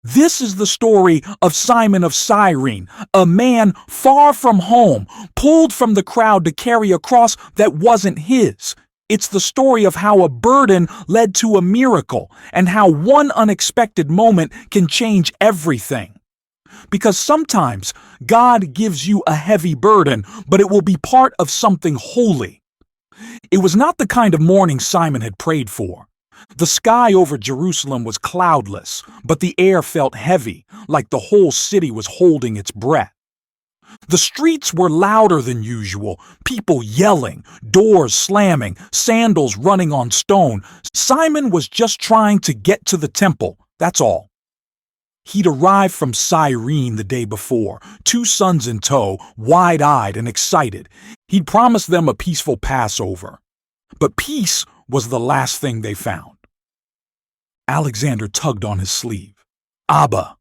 This is the story of Simon of Cyrene, a man far from home, pulled from the crowd to carry a cross that wasn't his. It's the story of how a burden led to a miracle and how one unexpected moment can change everything. Because sometimes God gives you a heavy burden, but it will be part of something holy. It was not the kind of morning Simon had prayed for. The sky over Jerusalem was cloudless, but the air felt heavy, like the whole city was holding its breath. The streets were louder than usual, people yelling, doors slamming, sandals running on stone. Simon was just trying to get to the temple, that's all. He'd arrived from Cyrene the day before, 2 sons in tow, wide-eyed and excited. He'd promised them a peaceful Passover. But peace was the last thing they found. Alexander tugged on his sleeve. "Abba,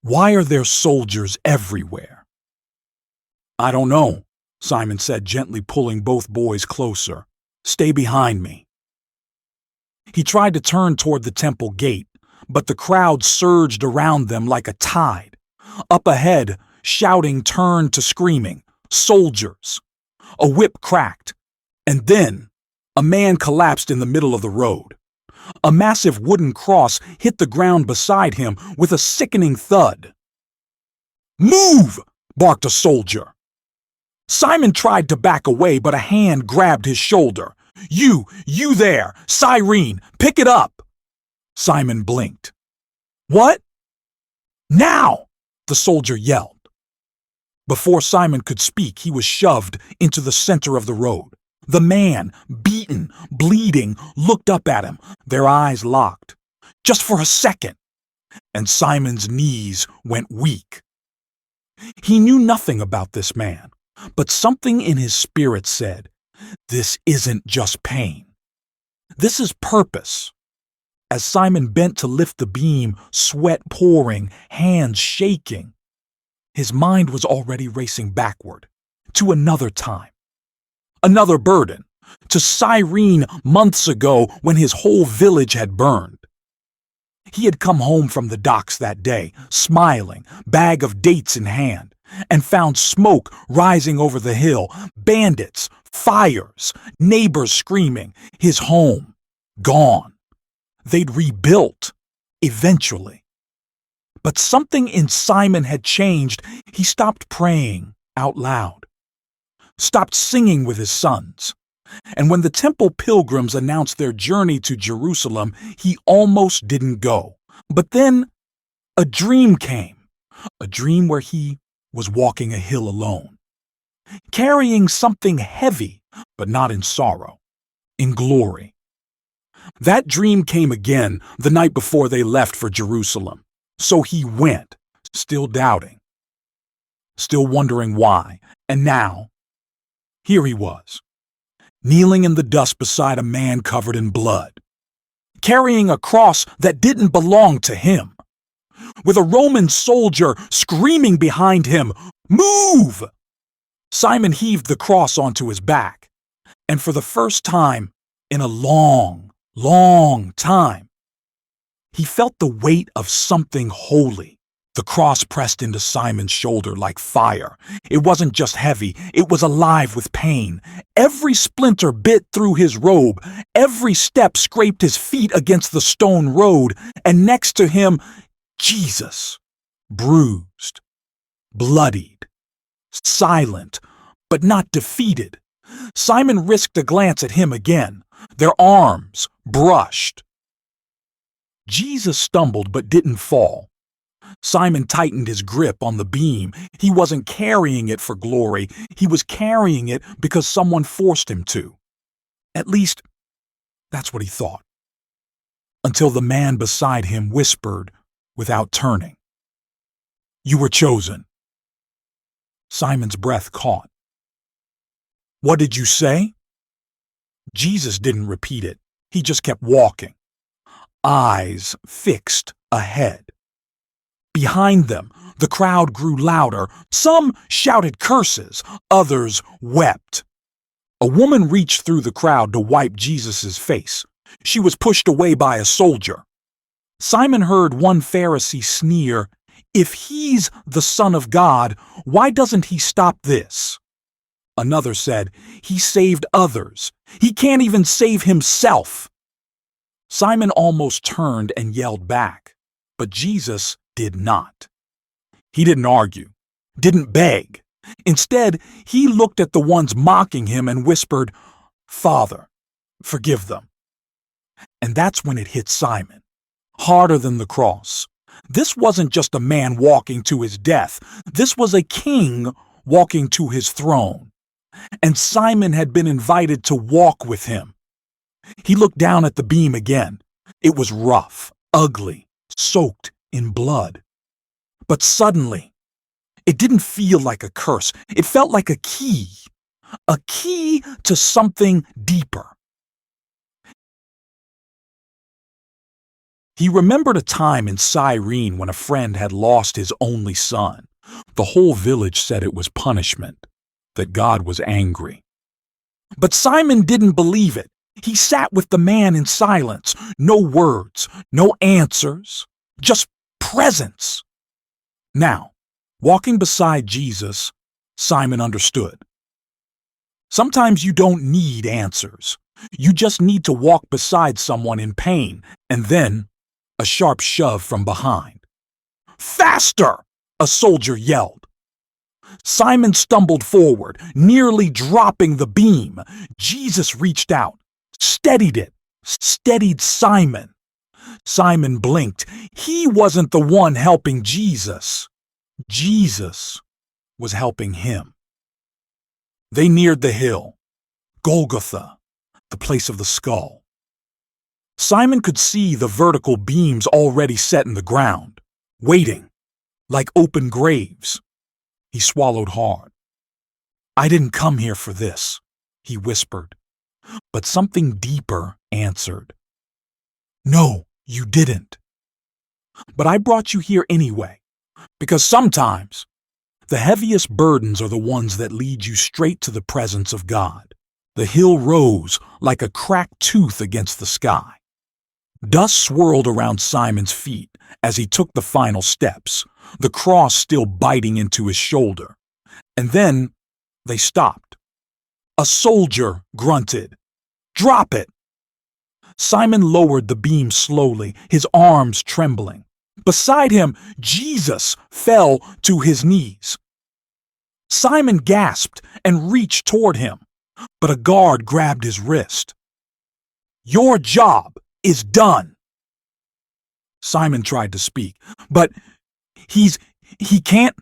why are there soldiers everywhere?" "I don't know," Simon said, gently pulling both boys closer. "Stay behind me." He tried to turn toward the temple gate, but the crowd surged around them like a tide. Up ahead, shouting turned to screaming. Soldiers. A whip cracked, and then a man collapsed in the middle of the road. A massive wooden cross hit the ground beside him with a sickening thud. "Move!" barked a soldier. Simon tried to back away, but a hand grabbed his shoulder. You there, Cyrene, pick it up!" Simon blinked. "What?" "Now!" the soldier yelled. Before Simon could speak, he was shoved into the center of the road. The man, beaten, bleeding, looked up at him, their eyes locked. Just for a second, and Simon's knees went weak. He knew nothing about this man, but something in his spirit said, "This isn't just pain. This is purpose." As Simon bent to lift the beam, sweat pouring, hands shaking, his mind was already racing backward, to another time. Another burden, to Cyrene months ago when his whole village had burned. He had come home from the docks that day, smiling, bag of dates in hand, and found smoke rising over the hill, bandits, fires, neighbors screaming, his home gone. They'd rebuilt, eventually. But something in Simon had changed. He stopped praying out loud, stopped singing with his sons. And when the temple pilgrims announced their journey to Jerusalem, he almost didn't go. But then a dream came, a dream where he was walking a hill alone, carrying something heavy, but not in sorrow, in glory. That dream came again the night before they left for Jerusalem. So he went, still doubting, still wondering why. And now, here he was, kneeling in the dust beside a man covered in blood, carrying a cross that didn't belong to him, with a Roman soldier screaming behind him, "Move!" Simon heaved the cross onto his back, and for the first time in a long time, he felt the weight of something holy. The cross pressed into Simon's shoulder like fire. It wasn't just heavy, it was alive with pain. Every splinter bit through his robe, every step scraped his feet against the stone road, and next to him, Jesus, bruised, bloodied, silent, but not defeated. Simon risked a glance at him again. Their arms brushed. Jesus stumbled but didn't fall. Simon tightened his grip on the beam. He wasn't carrying it for glory. He was carrying it because someone forced him to. At least, that's what he thought. Until the man beside him whispered without turning, "You were chosen." Simon's breath caught. "What did you say?" Jesus didn't repeat it. He just kept walking, eyes fixed ahead. Behind them, the crowd grew louder. Some shouted curses, others wept. A woman reached through the crowd to wipe Jesus' face. She was pushed away by a soldier. Simon heard one Pharisee sneer, "If he's the Son of God, why doesn't he stop this?" Another said, "He saved others. He can't even save himself." Simon almost turned and yelled back, but Jesus did not. He didn't argue, didn't beg. Instead, he looked at the ones mocking him and whispered, "Father, forgive them." And that's when it hit Simon, harder than the cross. This wasn't just a man walking to his death. This was a king walking to his throne. And Simon had been invited to walk with him. He looked down at the beam again. It was rough, ugly, soaked in blood. But suddenly, it didn't feel like a curse. It felt like a key to something deeper. He remembered a time in Cyrene when a friend had lost his only son. The whole village said it was punishment, that God was angry. But Simon didn't believe it. He sat with the man in silence. No words, no answers, just presence. Now, walking beside Jesus, Simon understood. Sometimes you don't need answers. You just need to walk beside someone in pain, and then a sharp shove from behind. "Faster!" a soldier yelled. Simon stumbled forward, nearly dropping the beam. Jesus reached out, steadied it, steadied Simon. Simon blinked. He wasn't the one helping Jesus. Jesus was helping him. They neared the hill, Golgotha, the place of the skull. Simon could see the vertical beams already set in the ground, waiting, like open graves. He swallowed hard. "I didn't come here for this," he whispered. But something deeper answered. "No, you didn't. But I brought you here anyway, because sometimes the heaviest burdens are the ones that lead you straight to the presence of God." The hill rose like a cracked tooth against the sky. Dust swirled around Simon's feet as he took the final steps, the cross still biting into his shoulder. And then they stopped. A soldier grunted, "Drop it!" Simon lowered the beam slowly, his arms trembling. Beside him, Jesus fell to his knees. Simon gasped and reached toward him, but a guard grabbed his wrist. "Your job is done." Simon tried to speak, but he can't.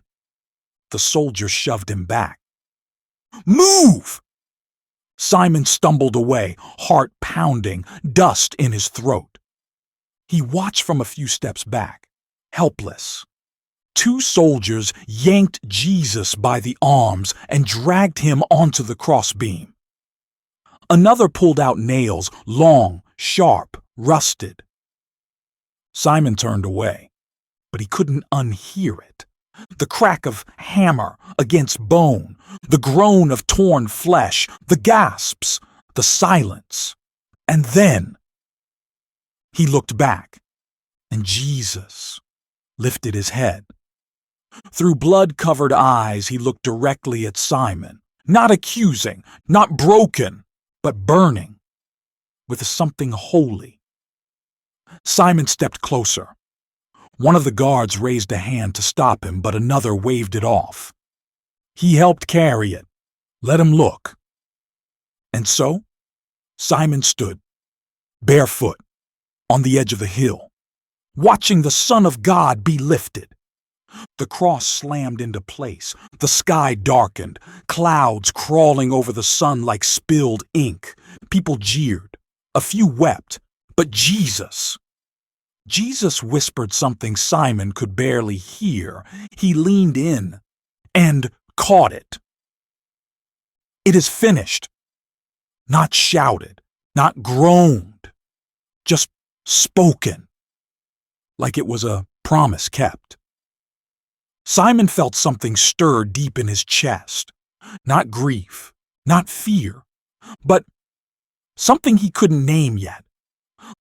The soldier shoved him back. "Move!" Simon stumbled away, heart pounding, dust in his throat. He watched from a few steps back, helpless. Two soldiers yanked Jesus by the arms and dragged him onto the crossbeam. Another pulled out nails, long, sharp, rusted. Simon turned away, but he couldn't unhear it. The crack of hammer against bone, the groan of torn flesh, the gasps, the silence. And then he looked back, and Jesus lifted his head. Through blood-covered eyes, he looked directly at Simon, not accusing, not broken, but burning, with something holy. Simon stepped closer. One of the guards raised a hand to stop him, but another waved it off. He helped carry it. Let him look. And so, Simon stood, barefoot, on the edge of the hill, watching the Son of God be lifted. The cross slammed into place. The sky darkened, clouds crawling over the sun like spilled ink. People jeered. A few wept. But Jesus whispered something Simon could barely hear. He leaned in and caught it. "It is finished." Not shouted, not groaned, just spoken, like it was a promise kept. Simon felt something stir deep in his chest. Not grief, not fear, but something he couldn't name yet.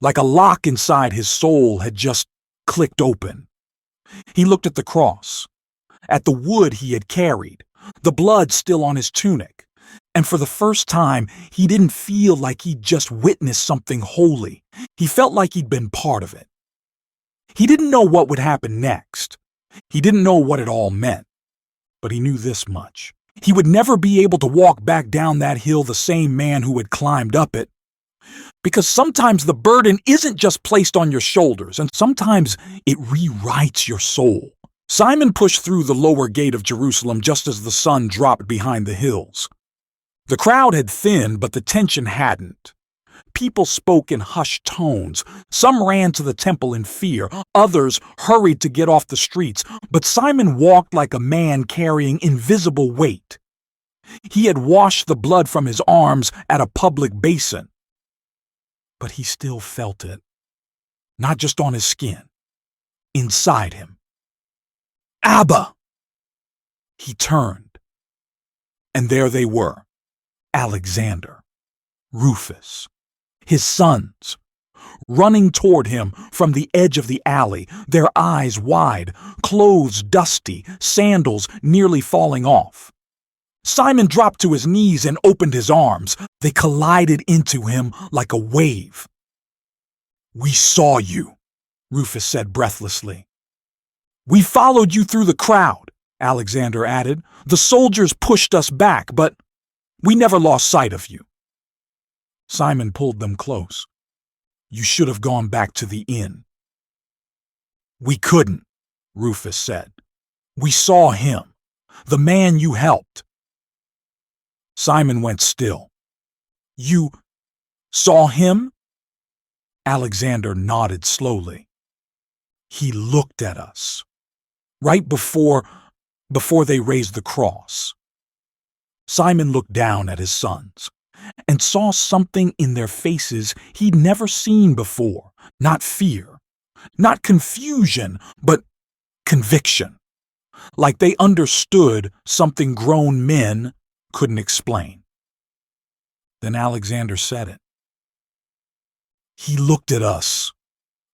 like a lock inside his soul had just clicked open. He looked at the cross, at the wood he had carried, the blood still on his tunic, and for the first time, he didn't feel like he'd just witnessed something holy. He felt like he'd been part of it. He didn't know what would happen next. He didn't know what it all meant, but he knew this much. He would never be able to walk back down that hill the same man who had climbed up it. Because sometimes the burden isn't just placed on your shoulders, and sometimes it rewrites your soul. Simon pushed through the lower gate of Jerusalem just as the sun dropped behind the hills. The crowd had thinned, but the tension hadn't. People spoke in hushed tones. Some ran to the temple in fear. Others hurried to get off the streets. But Simon walked like a man carrying invisible weight. He had washed the blood from his arms at a public basin. But he still felt it. Not just on his skin. Inside him. Abba! He turned. And there they were. Alexander, Rufus, his sons, running toward him from the edge of the alley, their eyes wide, clothes dusty, sandals nearly falling off. Simon dropped to his knees and opened his arms. They collided into him like a wave. "We saw you," Rufus said breathlessly. "We followed you through the crowd," Alexander added. "The soldiers pushed us back, but we never lost sight of you." Simon pulled them close. "You should have gone back to the inn." "We couldn't," Rufus said. "We saw him, the man you helped." Simon went still. "You saw him?" Alexander nodded slowly. "He looked at us, right before they raised the cross." Simon looked down at his sons and saw something in their faces he'd never seen before. Not fear, not confusion, but conviction. Like they understood something grown men couldn't explain. Then Alexander said it. "He looked at us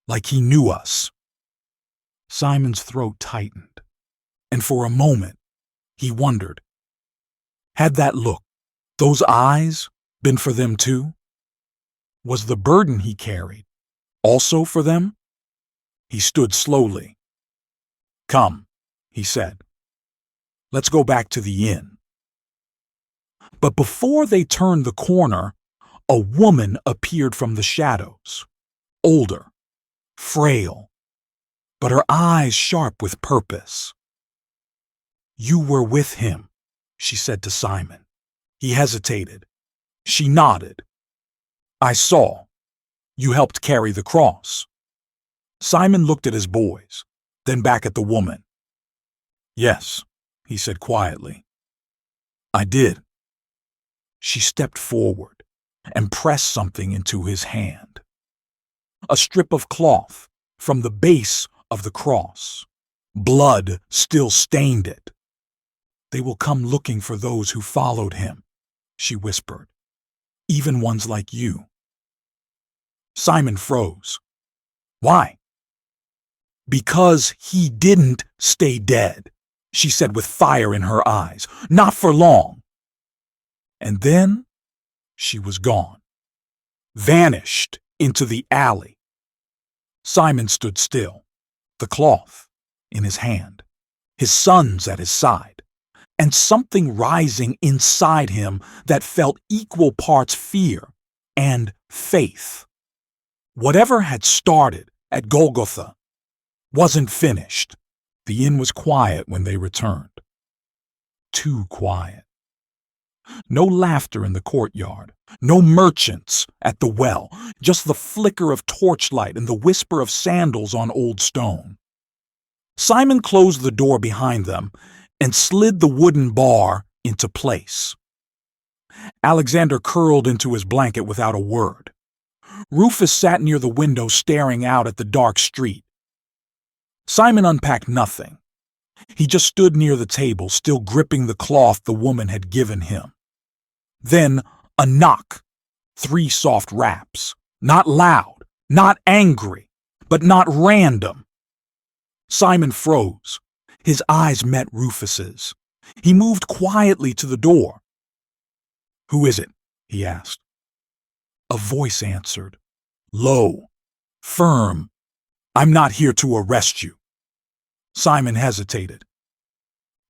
like he knew us." Simon's throat tightened, and for a moment he wondered, had that look, those eyes, been for them too? Was the burden he carried also for them? He stood slowly. "Come," he said. "Let's go back to the inn." But before they turned the corner, a woman appeared from the shadows, older, frail, but her eyes sharp with purpose. "You were with him," she said to Simon. He hesitated. She nodded. "I saw. You helped carry the cross." Simon looked at his boys, then back at the woman. "Yes," he said quietly. "I did." She stepped forward and pressed something into his hand. A strip of cloth from the base of the cross. Blood still stained it. "They will come looking for those who followed him," she whispered. "Even ones like you." Simon froze. "Why?" "Because he didn't stay dead," she said with fire in her eyes. "Not for long." And then she was gone. Vanished into the alley. Simon stood still, the cloth in his hand, his sons at his side, and something rising inside him that felt equal parts fear and faith. Whatever had started at Golgotha wasn't finished. The inn was quiet when they returned. Too quiet. No laughter in the courtyard, no merchants at the well, just the flicker of torchlight and the whisper of sandals on old stone. Simon closed the door behind them and slid the wooden bar into place. Alexander curled into his blanket without a word. Rufus sat near the window staring out at the dark street. Simon unpacked nothing. He just stood near the table, still gripping the cloth the woman had given him. Then a knock, 3 soft raps, not loud, Not angry, but not random. Simon froze. His eyes met Rufus's. He moved quietly to the door. "Who is it?" he asked. A voice answered, low, firm. "I'm not here to arrest you." Simon hesitated,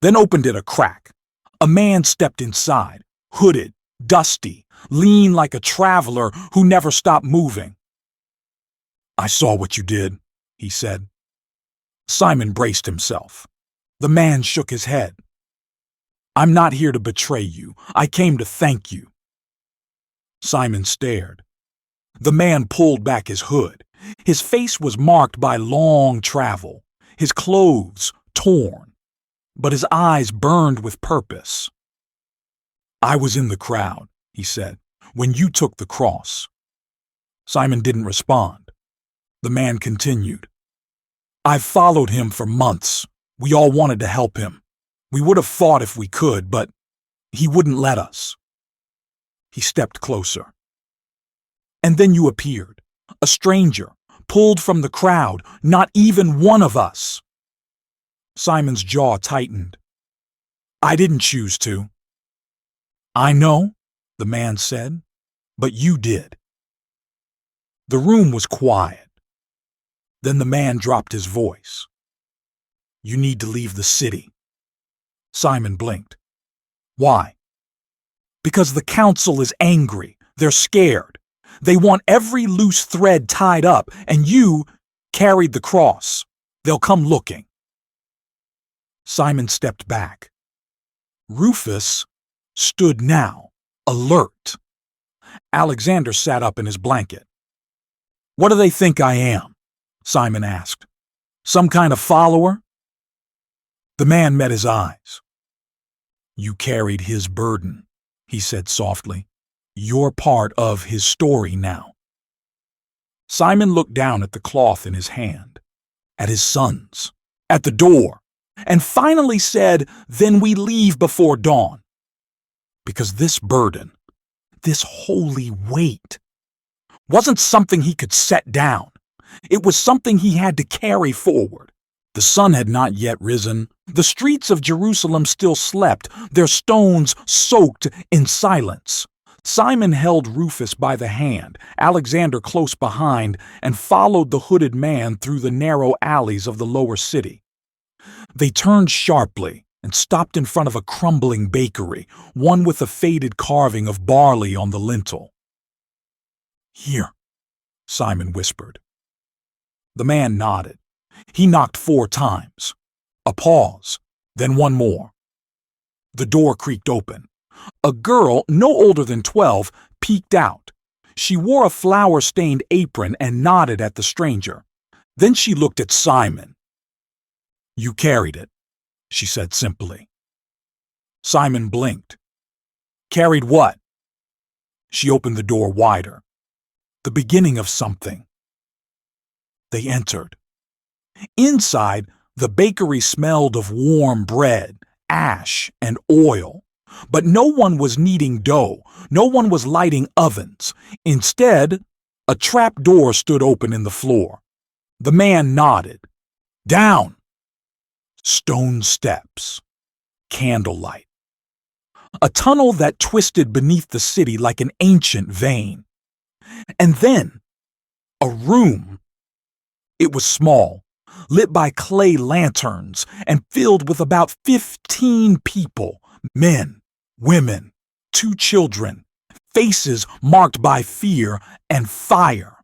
then opened it a crack. A man stepped inside, hooded, dusty, lean like a traveler who never stopped moving. "I saw what you did," he said. Simon braced himself. The man shook his head. "I'm not here to betray you. I came to thank you." Simon stared. The man pulled back his hood. His face was marked by long travel, his clothes torn, but his eyes burned with purpose. "I was in the crowd," he said, "when you took the cross." Simon didn't respond. The man continued. "I've followed him for months. We all wanted to help him. We would have fought if we could, but he wouldn't let us." He stepped closer. "And then you appeared, a stranger, pulled from the crowd, not even one of us." Simon's jaw tightened. "I didn't choose to." "I know," the man said, "but you did." The room was quiet. Then the man dropped his voice. "You need to leave the city." Simon blinked. "Why?" "Because the council is angry. They're scared. They want every loose thread tied up, and you carried the cross. They'll come looking." Simon stepped back. Rufus stood now, alert. Alexander sat up in his blanket. "What do they think I am?" Simon asked. "Some kind of follower?" The man met his eyes. "You carried his burden," he said softly. "You're part of his story now." Simon looked down at the cloth in his hand, at his sons, at the door, and finally said, "Then we leave before dawn." Because this burden, this holy weight, wasn't something he could set down. It was something he had to carry forward. The sun had not yet risen. The streets of Jerusalem still slept, their stones soaked in silence. Simon held Rufus by the hand, Alexander close behind, and followed the hooded man through the narrow alleys of the lower city. They turned sharply and stopped in front of a crumbling bakery, one with a faded carving of barley on the lintel. "Here," Simon whispered. The man nodded. He knocked 4 times. A pause, then one more. The door creaked open. A girl, no older than 12, peeked out. She wore a flour-stained apron and nodded at the stranger. Then she looked at Simon. "You carried it," she said simply. Simon blinked. "Carried what?" She opened the door wider. "The beginning of something." They entered. Inside, the bakery smelled of warm bread, ash, and oil. But no one was kneading dough. No one was lighting ovens. Instead, a trap door stood open in the floor. The man nodded. "Down!" Stone steps. Candlelight. A tunnel that twisted beneath the city like an ancient vein. And then, a room. It was small, lit by clay lanterns, and filled with about 15 people, men, women, 2 children, faces marked by fear and fire.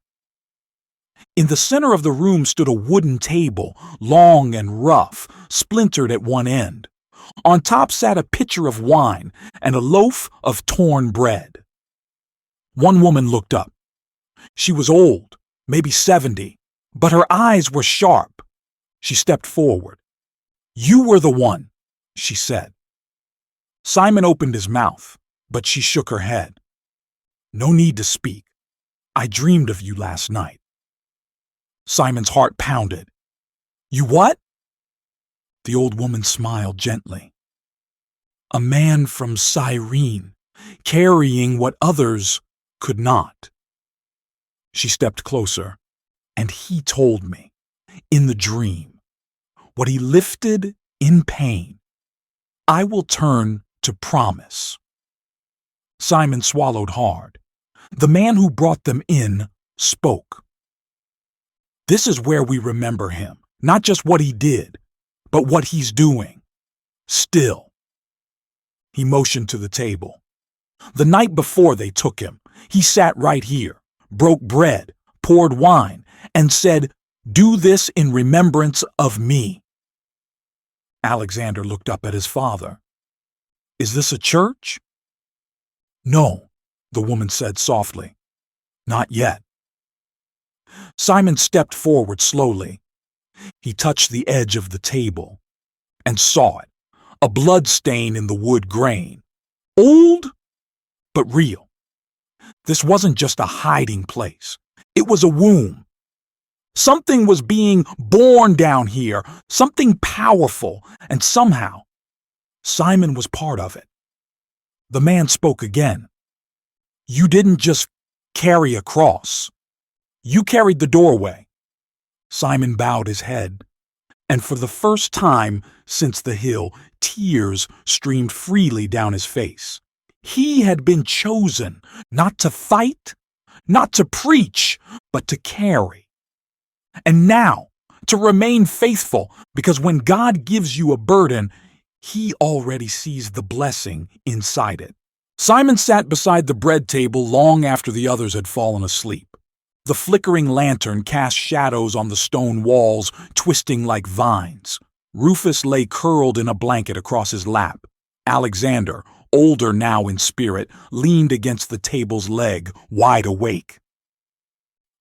In the center of the room stood a wooden table, long and rough, splintered at one end. On top sat a pitcher of wine and a loaf of torn bread. One woman looked up. She was old, maybe 70, but her eyes were sharp. She stepped forward. "You were the one," she said. Simon opened his mouth, but she shook her head. "No need to speak. I dreamed of you last night." Simon's heart pounded. "You what?" The old woman smiled gently. "A man from Cyrene, carrying what others could not." She stepped closer. And he told me, in the dream, what he lifted in pain, I will turn to promise. Simon swallowed hard. The man who brought them in spoke. This is where we remember him, not just what he did, but what he's doing. Still. He motioned to the table. The night before they took him, he sat right here, broke bread, poured wine, and said, "Do this in remembrance of me." Alexander looked up at his father. "Is this a church?" "No," the woman said softly. "Not yet." Simon stepped forward slowly. He touched the edge of the table and saw it, a blood stain in the wood grain. Old, but real. This wasn't just a hiding place. It was a womb. Something was being born down here, something powerful, and somehow Simon was part of it. The man spoke again. "You didn't just carry a cross. You carried the doorway." Simon bowed his head, and for the first time since the hill, tears streamed freely down his face. He had been chosen not to fight, not to preach, but to carry. And now, to remain faithful, because when God gives you a burden, He already sees the blessing inside it. Simon sat beside the bread table long after the others had fallen asleep. The flickering lantern cast shadows on the stone walls, twisting like vines. Rufus lay curled in a blanket across his lap. Alexander, older now in spirit, leaned against the table's leg, wide awake.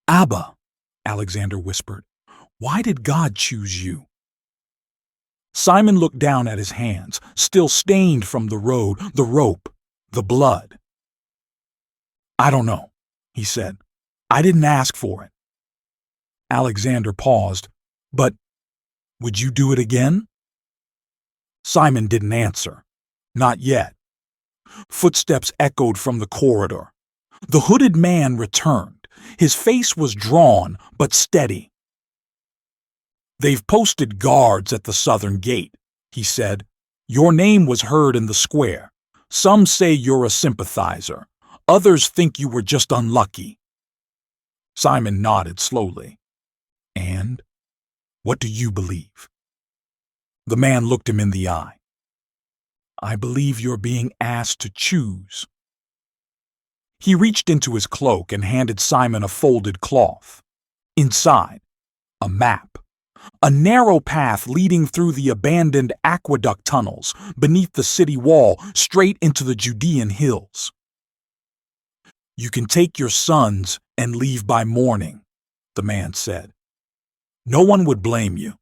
"Abba," Alexander whispered, "why did God choose you?" Simon looked down at his hands, still stained from the road, the rope, the blood. "I don't know," he said. "I didn't ask for it." Alexander paused. "But would you do it again?" Simon didn't answer. Not yet. Footsteps echoed from the corridor. The hooded man returned. His face was drawn, but steady. "They've posted guards at the southern gate," he said. "Your name was heard in the square. Some say you're a sympathizer. Others think you were just unlucky." Simon nodded slowly. "And what do you believe?" The man looked him in the eye. "I believe you're being asked to choose." He reached into his cloak and handed Simon a folded cloth. Inside, a map. A narrow path leading through the abandoned aqueduct tunnels beneath the city wall straight into the Judean hills. "You can take your sons and leave by morning," the man said. "No one would blame you."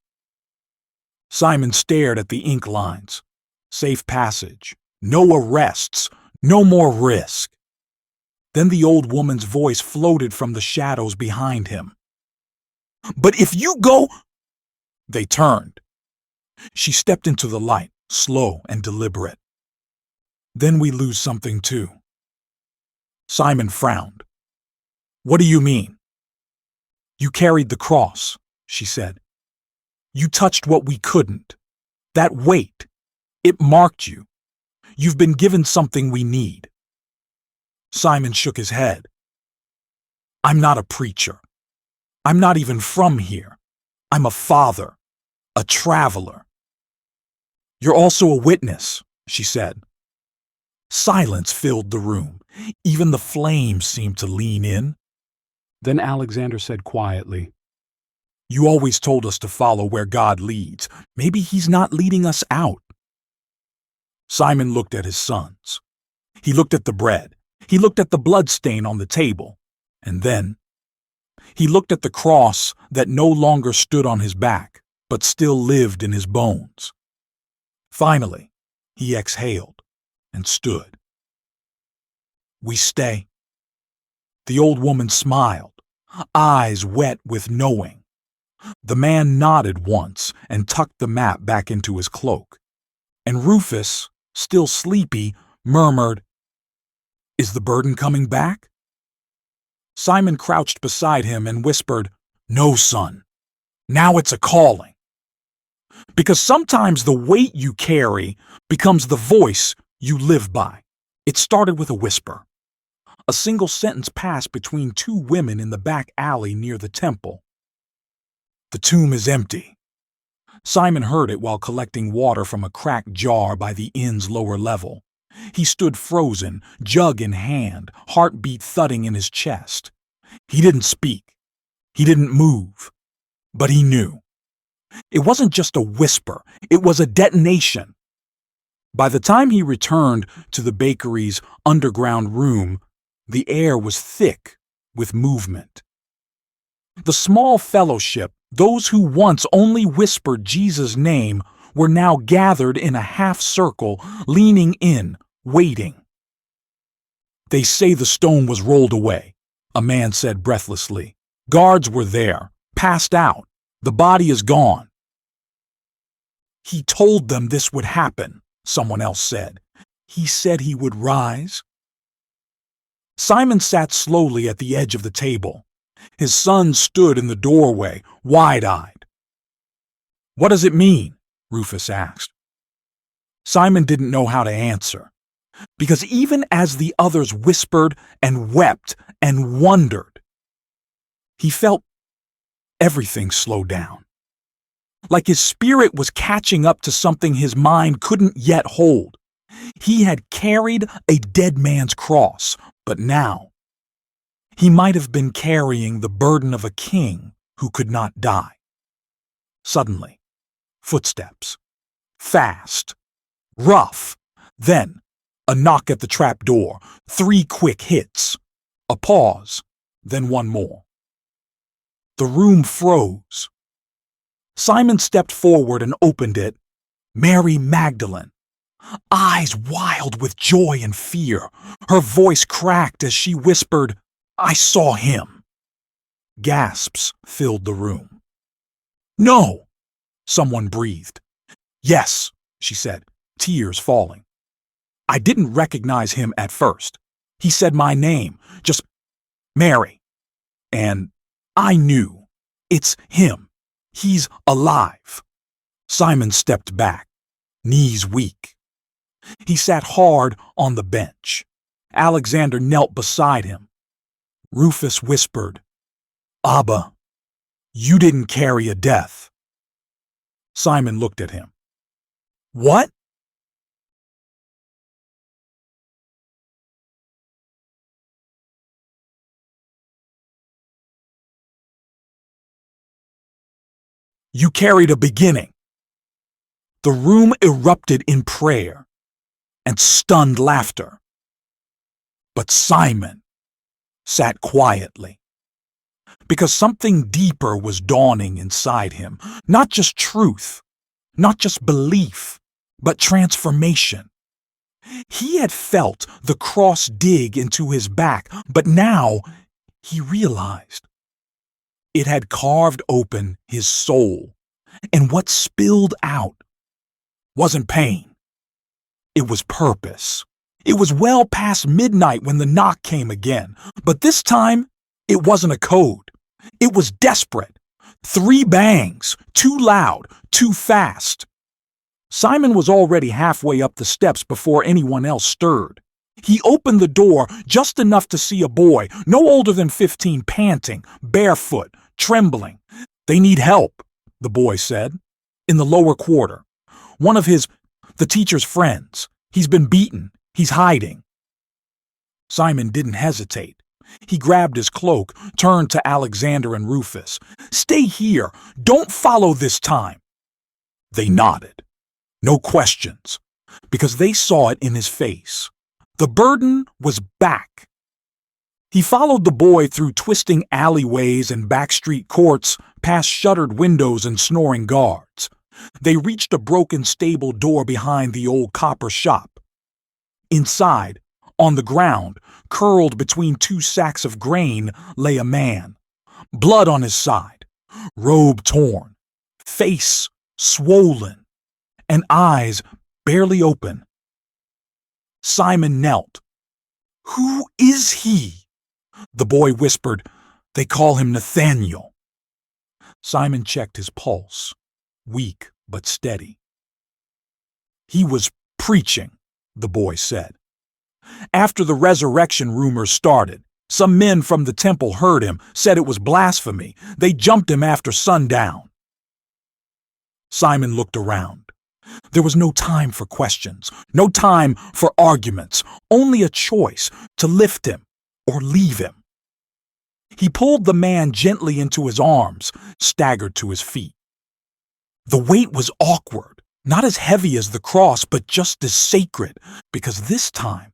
Simon stared at the ink lines. Safe passage. No arrests. No more risk. Then the old woman's voice floated from the shadows behind him. "But if you go—" They turned. She stepped into the light, slow and deliberate. "Then we lose something too." Simon frowned. "What do you mean?" "You carried the cross," she said. "You touched what we couldn't. That weight, it marked you. You've been given something we need." Simon shook his head. "I'm not a preacher. I'm not even from here. I'm a father, a traveler." "You're also a witness," she said. Silence filled the room. Even the flames seemed to lean in. Then Alexander said quietly, "You always told us to follow where God leads. Maybe He's not leading us out." Simon looked at his sons. He looked at the bread. He looked at the blood stain on the table. And then he looked at the cross that no longer stood on his back, but still lived in his bones. Finally, he exhaled and stood. "We stay." The old woman smiled, eyes wet with knowing. The man nodded once and tucked the map back into his cloak. And Rufus, still sleepy, murmured, "Is the burden coming back?" Simon crouched beside him and whispered, No, son. Now it's a calling. Because sometimes the weight you carry becomes the voice you live by. It started with a whisper. A single sentence passed between two women in the back alley near the temple. The tomb is empty. Simon heard it while collecting water from a cracked jar by the inn's lower level. He stood frozen, jug in hand, heartbeat thudding in his chest. He didn't speak. He didn't move. But he knew. It wasn't just a whisper. It was a detonation. By the time he returned to the bakery's underground room, the air was thick with movement. The small fellowship, those who once only whispered Jesus' name, were now gathered in a half circle, leaning in, waiting. They say the stone was rolled away, a man said breathlessly. Guards were there, passed out. The body is gone. He told them this would happen, someone else said. He said he would rise. Simon sat slowly at the edge of the table. His son stood in the doorway, wide-eyed. What does it mean? Rufus asked. Simon didn't know how to answer, because even as the others whispered and wept and wondered, he felt everything slow down. Like his spirit was catching up to something his mind couldn't yet hold. He had carried a dead man's cross, but now he might have been carrying the burden of a king who could not die. Suddenly, footsteps. Fast. Rough. Then, a knock at the trap door. 3 quick hits. A pause. Then one more. The room froze. Simon stepped forward and opened it. Mary Magdalene. Eyes wild with joy and fear. Her voice cracked as she whispered, I saw him. Gasps filled the room. No, someone breathed. Yes, she said, tears falling. I didn't recognize him at first. He said my name, just Mary. And I knew. It's him. He's alive. Simon stepped back, knees weak. He sat hard on the bench. Alexander knelt beside him. Rufus whispered, Abba, you didn't carry a death. Simon looked at him. What? You carried a beginning. The room erupted in prayer and stunned laughter. But Simon sat quietly, because something deeper was dawning inside him. Not just truth, not just belief, but transformation. He had felt the cross dig into his back, but now he realized it had carved open his soul, and what spilled out wasn't pain. It was purpose. It was well past midnight when the knock came again, but this time it wasn't a code. It was desperate. 3 bangs, too loud, too fast. Simon was already halfway up the steps before anyone else stirred. He opened the door just enough to see a boy, no older than 15, panting, barefoot, trembling. They need help, the boy said, in the lower quarter. One of the teacher's friends. He's been beaten. He's hiding. Simon didn't hesitate. He grabbed his cloak, turned to Alexander and Rufus. Stay here. Don't follow this time. They nodded. No questions, because they saw it in his face. The burden was back. He followed the boy through twisting alleyways and backstreet courts, past shuttered windows and snoring guards. They reached a broken stable door behind the old copper shop. Inside, on the ground, curled between 2 sacks of grain, lay a man. Blood on his side, robe torn, face swollen, and eyes barely open. Simon knelt. Who is he? The boy whispered, They call him Nathaniel. Simon checked his pulse, weak but steady. "He was preaching," the boy said. "After the resurrection rumors started, some men from the temple heard him, said it was blasphemy. They jumped him after sundown." Simon looked around. There was no time for questions, no time for arguments, only a choice to lift him or leave him. He pulled the man gently into his arms, staggered to his feet. The weight was awkward, not as heavy as the cross, but just as sacred, because this time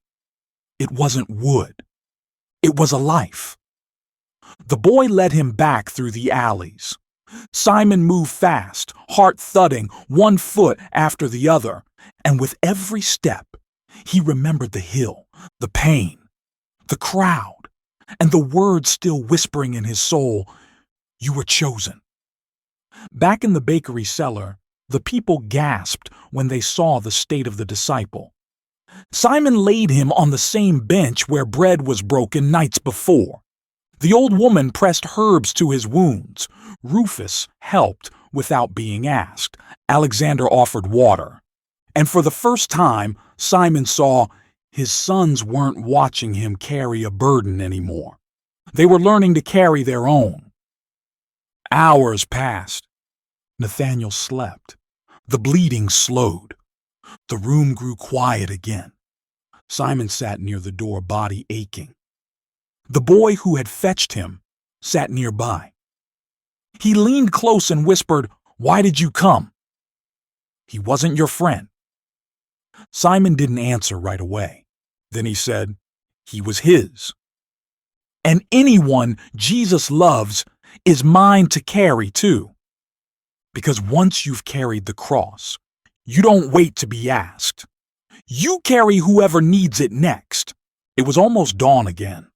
it wasn't wood. It was a life. The boy led him back through the alleys. Simon moved fast, heart thudding, one foot after the other, and with every step, he remembered the hill, the pain, the crowd, and the words still whispering in his soul, "You were chosen." Back in the bakery cellar, the people gasped when they saw the state of the disciple. Simon laid him on the same bench where bread was broken nights before. The old woman pressed herbs to his wounds. Rufus helped without being asked. Alexander offered water. And for the first time, Simon saw his sons weren't watching him carry a burden anymore. They were learning to carry their own. Hours passed. Nathanael slept. The bleeding slowed. The room grew quiet again. Simon sat near the door, body aching. The boy who had fetched him sat nearby. He leaned close and whispered, "Why did you come?" "He wasn't your friend." Simon didn't answer right away. Then he said, "He was his. And anyone Jesus loves is mine to carry too. Because once you've carried the cross, you don't wait to be asked. You carry whoever needs it next." It was almost dawn again.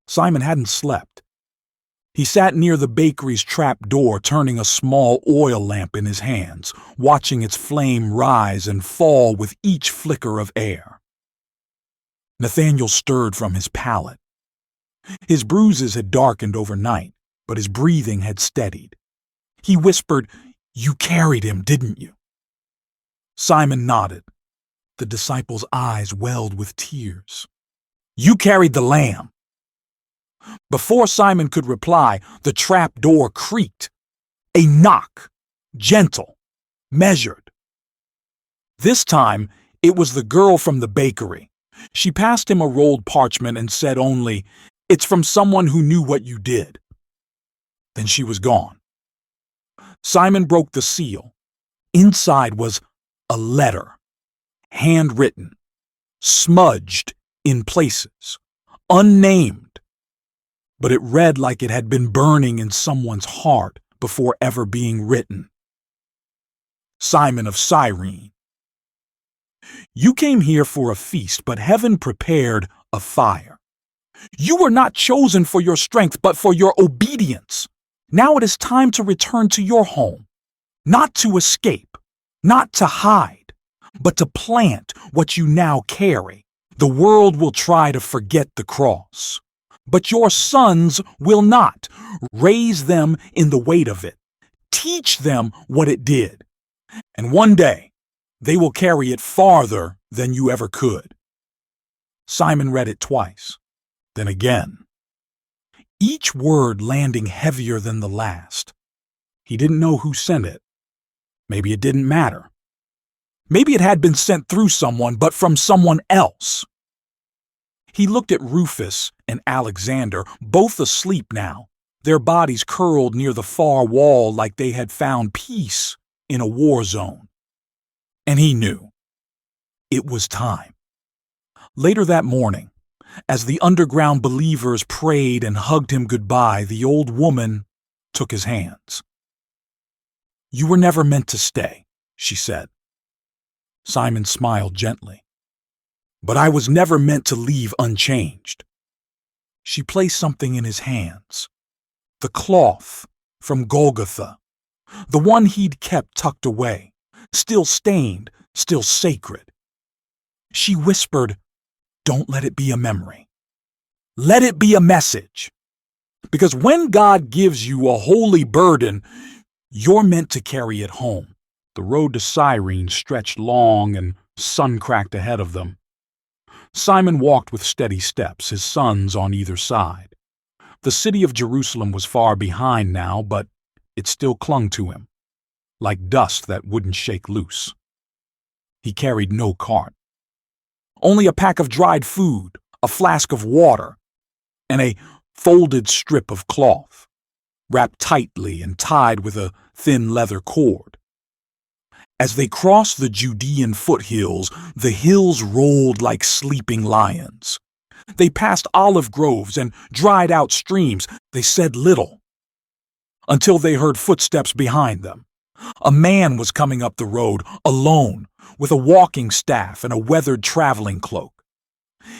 Simon hadn't slept. He sat near the bakery's trap door, turning a small oil lamp in his hands, watching its flame rise and fall with each flicker of air. Nathanael stirred from his pallet. His bruises had darkened overnight, but his breathing had steadied. He whispered, "You carried him, didn't you?" Simon nodded. The disciple's eyes welled with tears. "You carried the lamb." Before Simon could reply, the trap door creaked. A knock, gentle, measured. This time, it was the girl from the bakery. She passed him a rolled parchment and said only, "It's from someone who knew what you did." Then she was gone. Simon broke the seal. Inside was a letter, handwritten, smudged in places, unnamed. But it read like it had been burning in someone's heart before ever being written. Simon of Cyrene. You came here for a feast, but heaven prepared a fire. You were not chosen for your strength, but for your obedience. Now it is time to return to your home, not to escape, not to hide, but to plant what you now carry. The world will try to forget the cross, but your sons will not. Raise them in the weight of it. Teach them what it did. And one day, they will carry it farther than you ever could. Simon read it twice, then again. Each word landing heavier than the last. He didn't know who sent it. Maybe it didn't matter. Maybe it had been sent through someone, but from someone else. He looked at Rufus and Alexander, both asleep now, their bodies curled near the far wall like they had found peace in a war zone. And he knew. It was time. Later that morning, as the underground believers prayed and hugged him goodbye, the old woman took his hands. "You were never meant to stay," she said. Simon smiled gently. "But I was never meant to leave unchanged." She placed something in his hands. The cloth from Golgotha, the one he'd kept tucked away, still stained, still sacred. She whispered, "Don't let it be a memory. Let it be a message. Because when God gives you a holy burden, you're meant to carry it home. The road to Cyrene stretched long and sun-cracked ahead of them. Simon walked with steady steps, his sons on either side. The city of Jerusalem was far behind now, but it still clung to him, like dust that wouldn't shake loose. He carried no cart. Only a pack of dried food, a flask of water, and a folded strip of cloth, wrapped tightly and tied with a thin leather cord. As they crossed the Judean foothills, the hills rolled like sleeping lions. They passed olive groves and dried-out streams. They said little, until they heard footsteps behind them. A man was coming up the road, alone, with a walking staff and a weathered traveling cloak.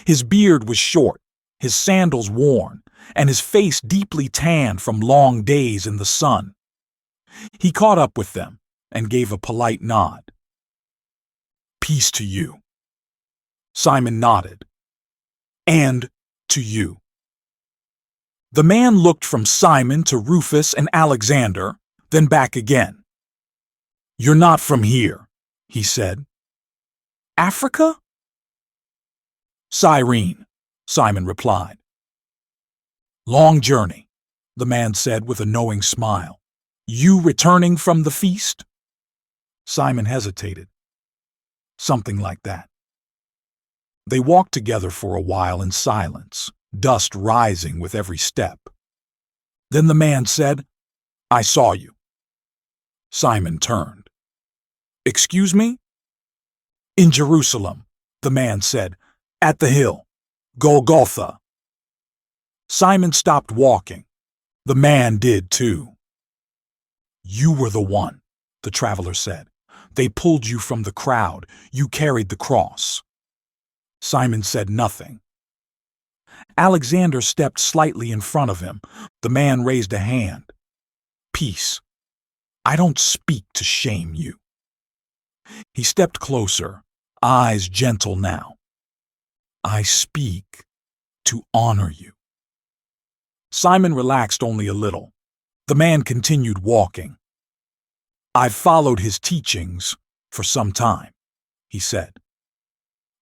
His beard was short, his sandals worn, and his face deeply tanned from long days in the sun. He caught up with them and gave a polite nod. "Peace to you." Simon nodded. "And to you." The man looked from Simon to Rufus and Alexander, then back again. "You're not from here," he said. "Africa?" "Cyrene," Simon replied. "Long journey," the man said with a knowing smile. "You returning from the feast?" Simon hesitated. "Something like that." They walked together for a while in silence, dust rising with every step. Then the man said, "I saw you." Simon turned. "Excuse me?" "In Jerusalem," the man said, "at the hill, Golgotha." Simon stopped walking. The man did too. "You were the one," the traveler said. "They pulled you from the crowd. You carried the cross." Simon said nothing. Alexander stepped slightly in front of him. The man raised a hand. "Peace. I don't speak to shame you." He stepped closer, eyes gentle now. "I speak to honor you." Simon relaxed only a little. The man continued walking. "I've followed his teachings for some time," he said.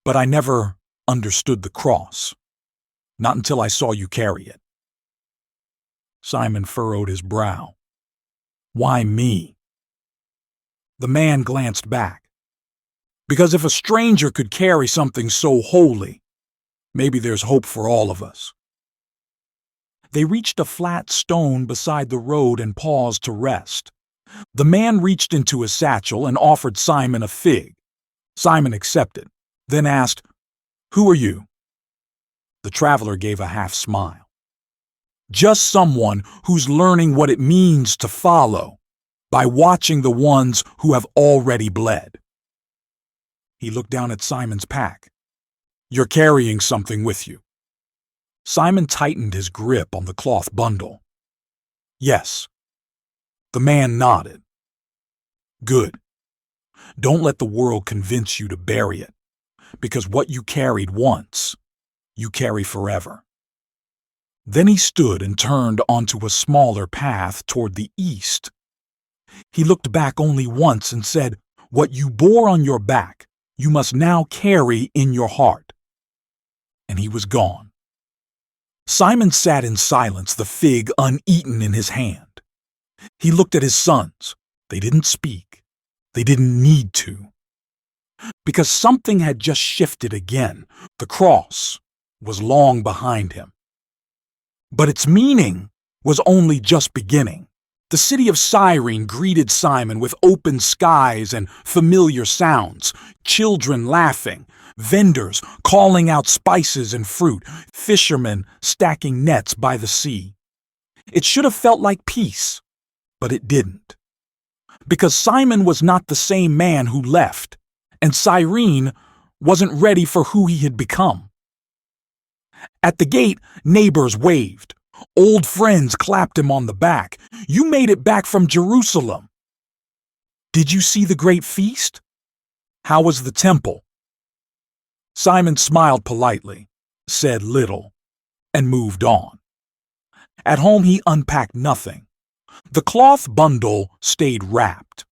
"But I never understood the cross. Not until I saw you carry it." Simon furrowed his brow. "Why me?" The man glanced back. "Because if a stranger could carry something so holy, maybe there's hope for all of us." They reached a flat stone beside the road and paused to rest. The man reached into his satchel and offered Simon a fig. Simon accepted, then asked, "Who are you?" The traveler gave a half smile. "Just someone who's learning what it means to follow by watching the ones who have already bled." He looked down at Simon's pack. "You're carrying something with you." Simon tightened his grip on the cloth bundle. "Yes." The man nodded. "Good. Don't let the world convince you to bury it, because what you carried once, you carry forever." Then he stood and turned onto a smaller path toward the east. He looked back only once and said, "What you bore on your back, you must now carry in your heart." And he was gone. Simon sat in silence, the fig uneaten in his hand. He looked at his sons. They didn't speak. They didn't need to. Because something had just shifted again. The cross was long behind him. But its meaning was only just beginning. The city of Cyrene greeted Simon with open skies and familiar sounds, children laughing, vendors calling out spices and fruit, fishermen stacking nets by the sea. It should have felt like peace, but it didn't. Because Simon was not the same man who left, and Cyrene wasn't ready for who he had become. At the gate, neighbors waved. Old friends clapped him on the back. "You made it back from Jerusalem." "Did you see the great feast? How was the temple?" Simon smiled politely, said little, and moved on. At home, he unpacked nothing. The cloth bundle stayed wrapped.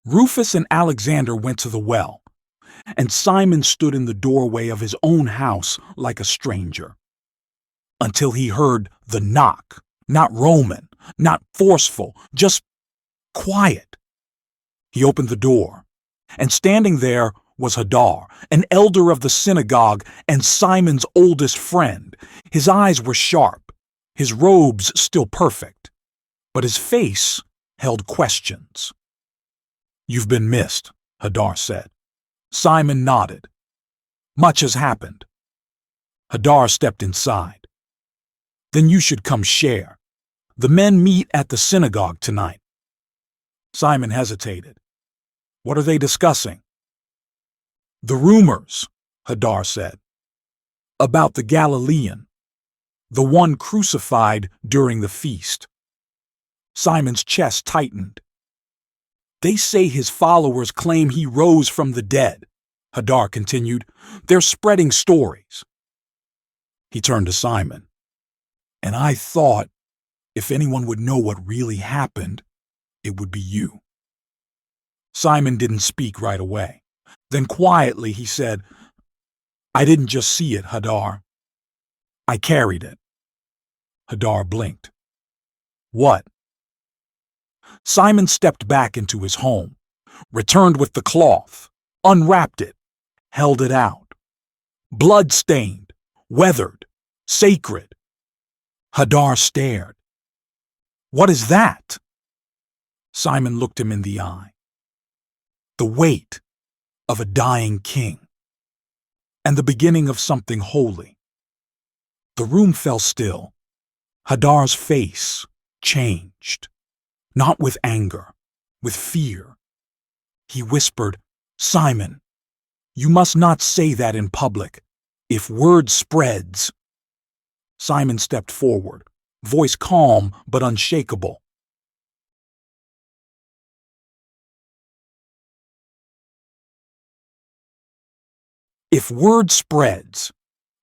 Rufus and Alexander went to the well, and Simon stood in the doorway of his own house like a stranger. Until he heard the knock, not Roman, not forceful, just quiet. He opened the door, and standing there was Hadar, an elder of the synagogue and Simon's oldest friend. His eyes were sharp, his robes still perfect, but his face held questions. "You've been missed," Hadar said. Simon nodded. "Much has happened." Hadar stepped inside. "Then you should come share. The men meet at the synagogue tonight." Simon hesitated. "What are they discussing?" "The rumors," Hadar said, "about the Galilean, the one crucified during the feast." Simon's chest tightened. "They say his followers claim he rose from the dead," Hadar continued. "They're spreading stories." He turned to Simon. "And I thought if anyone would know what really happened, it would be you." Simon didn't speak right away. Then quietly he said, "I didn't just see it, Hadar. I carried it." Hadar blinked. "What?" Simon stepped back into his home, returned with the cloth, unwrapped it, held it out. Blood-stained, weathered, sacred. Hadar stared. "What is that?" Simon looked him in the eye. "The weight of a dying king, and the beginning of something holy." The room fell still. Hadar's face changed, not with anger, with fear. He whispered, "Simon, you must not say that in public. If word spreads—" Simon stepped forward, voice calm but unshakable. "If word spreads,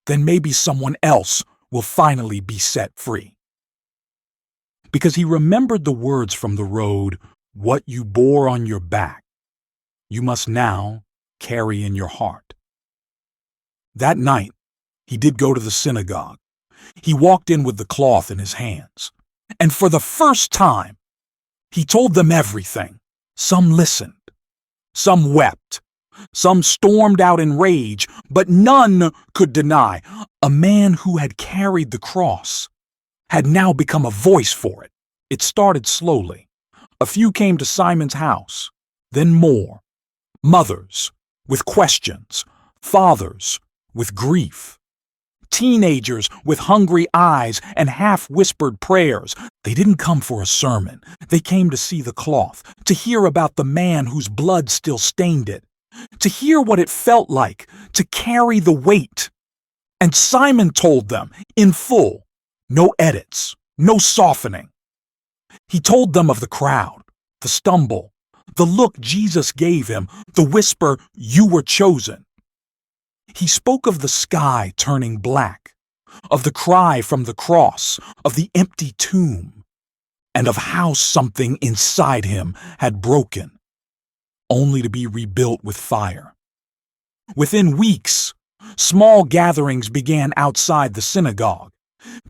then maybe someone else will finally be set free." Because he remembered the words from the road, "What you bore on your back, you must now carry in your heart." That night, he did go to the synagogue. He walked in with the cloth in his hands. And for the first time, he told them everything. Some listened. Some wept. Some stormed out in rage, but none could deny a man who had carried the cross had now become a voice for it. It started slowly. A few came to Simon's house, then more. Mothers with questions, fathers with grief, teenagers with hungry eyes and half-whispered prayers. They didn't come for a sermon. They came to see the cloth, to hear about the man whose blood still stained it, to hear what it felt like to carry the weight. And Simon told them in full, no edits, no softening. He told them of the crowd, the stumble, the look Jesus gave him, the whisper, "You were chosen." He spoke of the sky turning black, of the cry from the cross, of the empty tomb, and of how something inside him had broken, only to be rebuilt with fire. Within weeks, small gatherings began outside the synagogue.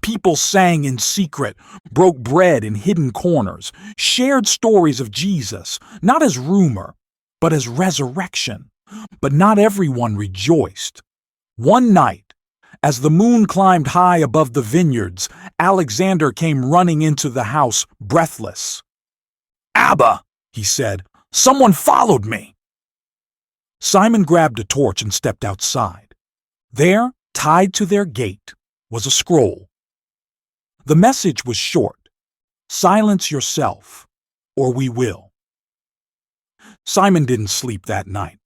People sang in secret, broke bread in hidden corners, shared stories of Jesus, not as rumor, but as resurrection. But not everyone rejoiced. One night, as the moon climbed high above the vineyards, Alexander came running into the house, breathless. "Abba," he said, "someone followed me." Simon grabbed a torch and stepped outside. There, tied to their gate, was a scroll. The message was short: "Silence yourself, or we will." Simon didn't sleep that night.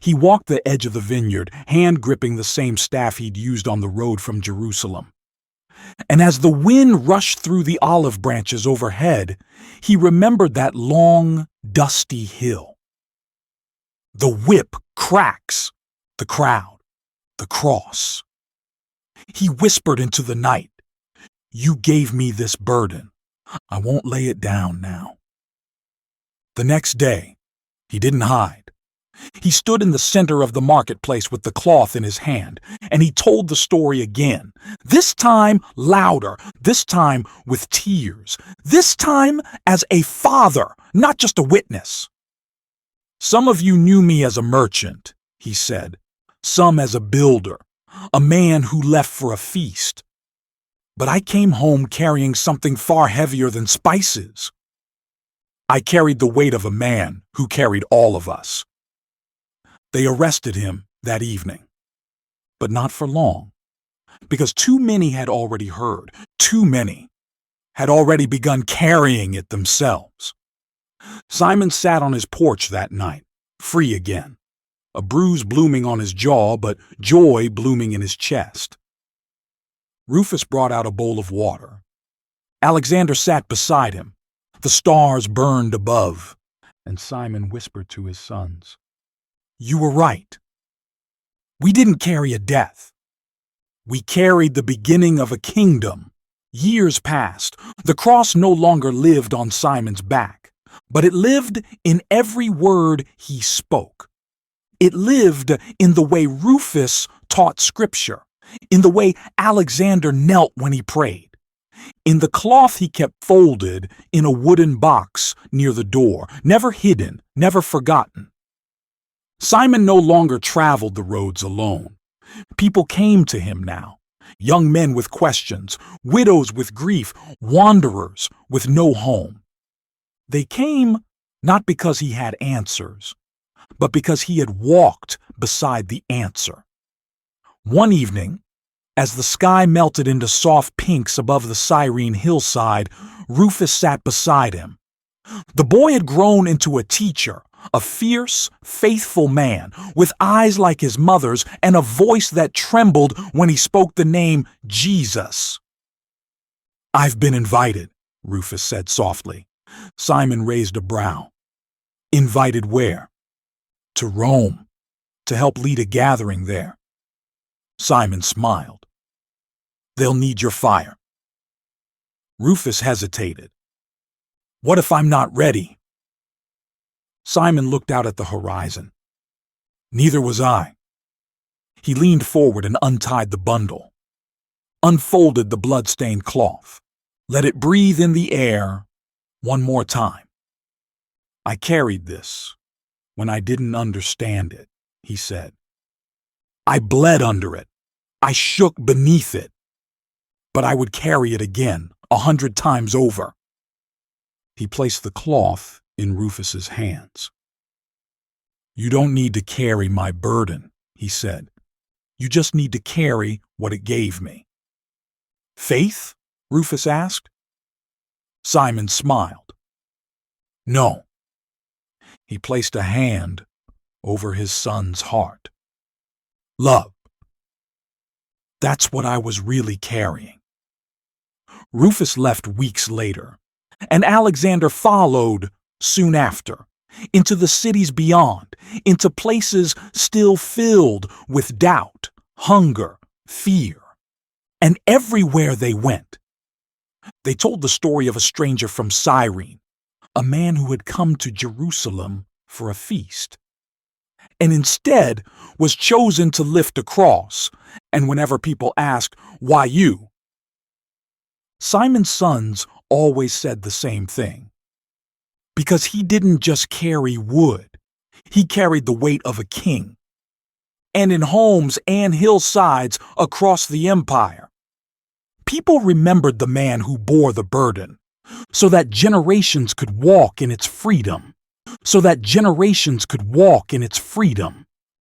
He walked the edge of the vineyard, hand gripping the same staff he'd used on the road from Jerusalem. And as the wind rushed through the olive branches overhead, he remembered that long, dusty hill. The whip cracks, the crowd, the cross. He whispered into the night, You gave me this burden. I won't lay it down now." The next day, he didn't hide. He stood in the center of the marketplace with the cloth in his hand, and he told the story again, this time louder, this time with tears, this time as a father, not just a witness. "Some of you knew me as a merchant," he said, "some as a builder, a man who left for a feast. But I came home carrying something far heavier than spices. I carried the weight of a man who carried all of us." They arrested him that evening, but not for long, because too many had already heard, too many had already begun carrying it themselves. Simon sat on his porch that night, free again, a bruise blooming on his jaw, but joy blooming in his chest. Rufus brought out a bowl of water. Alexander sat beside him. The stars burned above, and Simon whispered to his sons, "You were right. We didn't carry a death. We carried the beginning of a kingdom." Years passed. The cross no longer lived on Simon's back, but it lived in every word he spoke. It lived in the way Rufus taught Scripture, in the way Alexander knelt when he prayed, in the cloth he kept folded in a wooden box near the door, never hidden, never forgotten. Simon no longer traveled the roads alone. People came to him now, young men with questions, widows with grief, wanderers with no home. They came not because he had answers, but because he had walked beside the answer. One evening, as the sky melted into soft pinks above the Cyrene hillside, Rufus sat beside him. The boy had grown into a teacher, a fierce, faithful man, with eyes like his mother's and a voice that trembled when he spoke the name Jesus. "I've been invited," Rufus said softly. Simon raised a brow. "Invited where?" "To Rome, to help lead a gathering there." Simon smiled. "They'll need your fire." Rufus hesitated. "What if I'm not ready?" Simon looked out at the horizon. "Neither was I." He leaned forward and untied the bundle, unfolded the blood-stained cloth, let it breathe in the air one more time. "I carried this when I didn't understand it," he said. "I bled under it. I shook beneath it. But I would carry it again, 100 times over." He placed the cloth in Rufus's hands. "You don't need to carry my burden," he said. "You just need to carry what it gave me." "Faith?" Rufus asked. Simon smiled. "No." He placed a hand over his son's heart. "Love. That's what I was really carrying." Rufus left weeks later, and Alexander followed soon after, into the cities beyond, into places still filled with doubt, hunger, fear. And everywhere they went, they told the story of a stranger from Cyrene, a man who had come to Jerusalem for a feast, and instead was chosen to lift a cross. And whenever people asked, "Why you?" Simon's sons always said the same thing. Because he didn't just carry wood, he carried the weight of a king. And in homes and hillsides across the empire, people remembered the man who bore the burden, so that generations could walk in its freedom, so that generations could walk in its freedom.